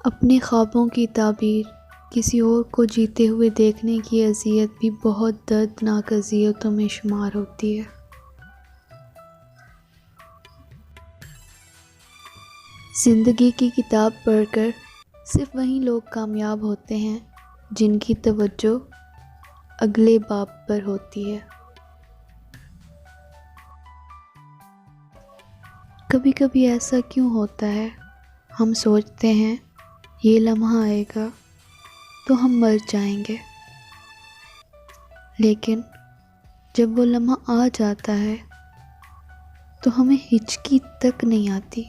اپنے خوابوں کی تعبیر کسی اور کو جیتے ہوئے دیکھنے کی اذیت بھی بہت دردناک اذیتوں میں شمار ہوتی ہے۔ زندگی کی کتاب پڑھ کر صرف وہی لوگ کامیاب ہوتے ہیں جن کی توجہ اگلے باب پر ہوتی ہے۔ کبھی کبھی ایسا کیوں ہوتا ہے؟ ہم سوچتے ہیں یہ لمحہ آئے گا تو ہم مر جائیں گے، لیکن جب وہ لمحہ آ جاتا ہے تو ہمیں ہچکی تک نہیں آتی۔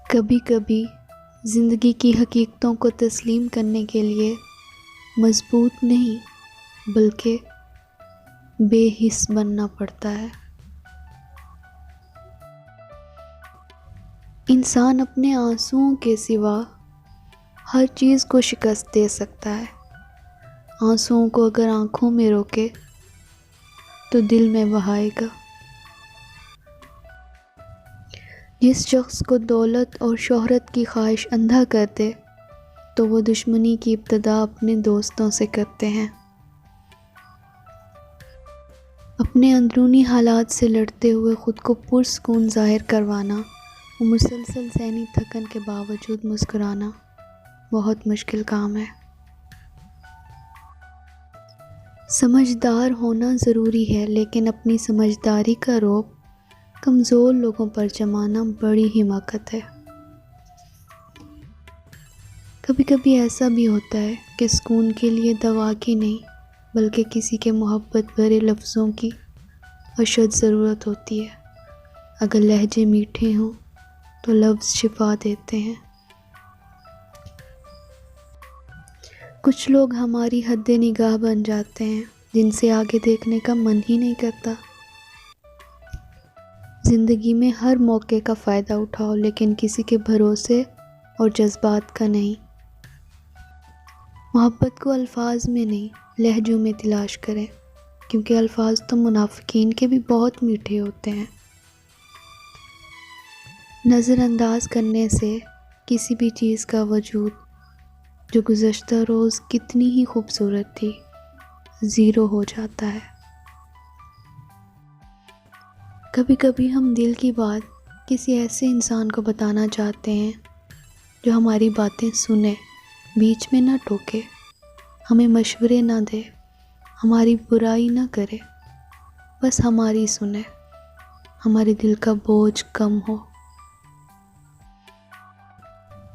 کبھی کبھی زندگی کی حقیقتوں کو تسلیم کرنے کے لیے مضبوط نہیں بلکہ بے حس بننا پڑتا ہے۔ انسان اپنے آنسوؤں کے سوا ہر چیز کو شکست دے سکتا ہے۔ آنسوؤں کو اگر آنکھوں میں روکے تو دل میں بہائے گا۔ جس شخص کو دولت اور شہرت کی خواہش اندھا کر دے تو وہ دشمنی کی ابتدا اپنے دوستوں سے کرتے ہیں۔ اپنے اندرونی حالات سے لڑتے ہوئے خود کو پرسکون ظاہر کروانا اور مسلسل ذہنی تھکن کے باوجود مسکرانا بہت مشکل کام ہے۔ سمجھدار ہونا ضروری ہے، لیکن اپنی سمجھداری کا رعب کمزور لوگوں پر جمانا بڑی حماقت ہے۔ کبھی کبھی ایسا بھی ہوتا ہے کہ سکون کے لیے دوا کی نہیں بلکہ کسی کے محبت بھرے لفظوں کی اشد ضرورت ہوتی ہے۔ اگر لہجے میٹھے ہوں تو لفظ شفا دیتے ہیں۔ کچھ لوگ ہماری حد نگاہ بن جاتے ہیں جن سے آگے دیکھنے کا من ہی نہیں کرتا۔ زندگی میں ہر موقع کا فائدہ اٹھاؤ، لیکن کسی کے بھروسے اور جذبات کا نہیں۔ محبت کو الفاظ میں نہیں لہجوں میں تلاش کریں، کیونکہ الفاظ تو منافقین کے بھی بہت میٹھے ہوتے ہیں۔ نظر انداز کرنے سے کسی بھی چیز کا وجود جو گزشتہ روز کتنی ہی خوبصورت تھی زیرو ہو جاتا ہے۔ کبھی کبھی ہم دل کی بات کسی ایسے انسان کو بتانا چاہتے ہیں جو ہماری باتیں سنے، بیچ میں نہ ٹوکے، ہمیں مشورے نہ دے، ہماری برائی نہ کرے، بس ہماری سنے، ہمارے دل کا بوجھ کم ہو۔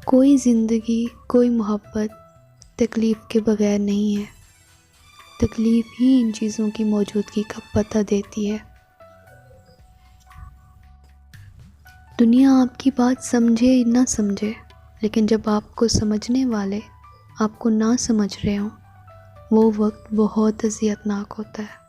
کوئی زندگی، کوئی محبت تکلیف کے بغیر نہیں ہے۔ تکلیف ہی ان چیزوں کی موجودگی کا پتہ دیتی ہے۔ دنیا آپ کی بات سمجھے نہ سمجھے، لیکن جب آپ کو سمجھنے والے آپ کو نہ سمجھ رہے ہوں، وہ وقت بہت اذیتناک ہوتا ہے۔